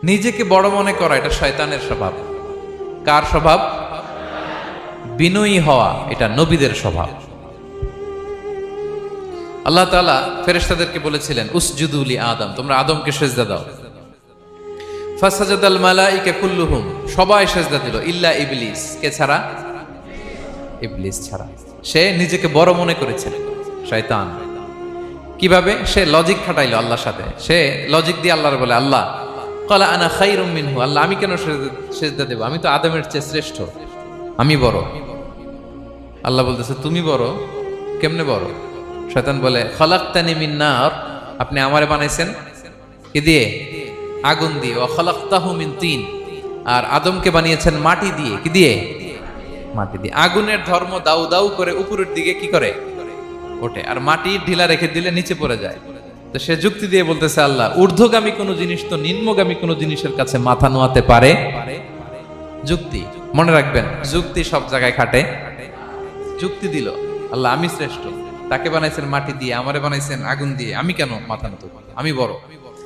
নিজেকে বড় মনে করা এটা শয়তানের স্বভাব। কার স্বভাব? বিনয়ী হওয়া এটা নবীদের স্বভাব। আল্লাহ তাআলা ফেরেশতাদেরকে বলেছিলেন উসজুদু লি আদম, তোমরা আদমকে সিজদা দাও। ফাসাজাদাল মালাইকা কুল্লুহুম, সবাই সিজদা দিল ইল্লা ইবলিস, কে ছাড়া? ইবলিস ছাড়া। সে নিজেকে বড় মনে করেছে, শয়তান। কিভাবে? সে লজিক খাটাইলো আল্লাহর সাথে। সে লজিক দিয়ে আল্লাহর বলে, আল্লাহ ক্বালা আনা খায়রুম মিনহু, আল্লাহ আমি কেন সিজদা দেব? আমি তো আদমের চেয়ে শ্রেষ্ঠ, আমি বড়। আল্লাহ বলতেছে তুমি বড়? কেমনে বড়? শয়তান বলে খলাকতানি মিন নার, আপনি আমারে বানাইছেন কি দিয়ে? আগুন দিয়ে। ওয়া খলাকতাহু মিন তিন, আর আদমকে বানিয়েছেন মাটি দিয়ে। কি দিয়ে? মাটি দিয়ে। আগুনের ধর্ম দাউ দাউ করে উপরের দিকে কি করে? ওঠে, আর মাটি ঢিলা রেখে দিলে নিচে পড়ে যায়। তো সে যুক্তি দিয়ে বলতেছে আল্লাহ ঊর্ধ্বগামী কোন জিনিস তো নিম্নগামী কোন জিনিসের কাছে মাথা নোয়াতে পারে? যুক্তি, মনে রাখবেন, যুক্তি সব জায়গায় খাটে। যুক্তি দিল আল্লাহ আমি শ্রেষ্ঠ, তাকে বানাইছেন মাটি দিয়ে, আমারে বানাইছেন আগুন দিয়ে, আমি কেন মাথা নত? আমি বড়।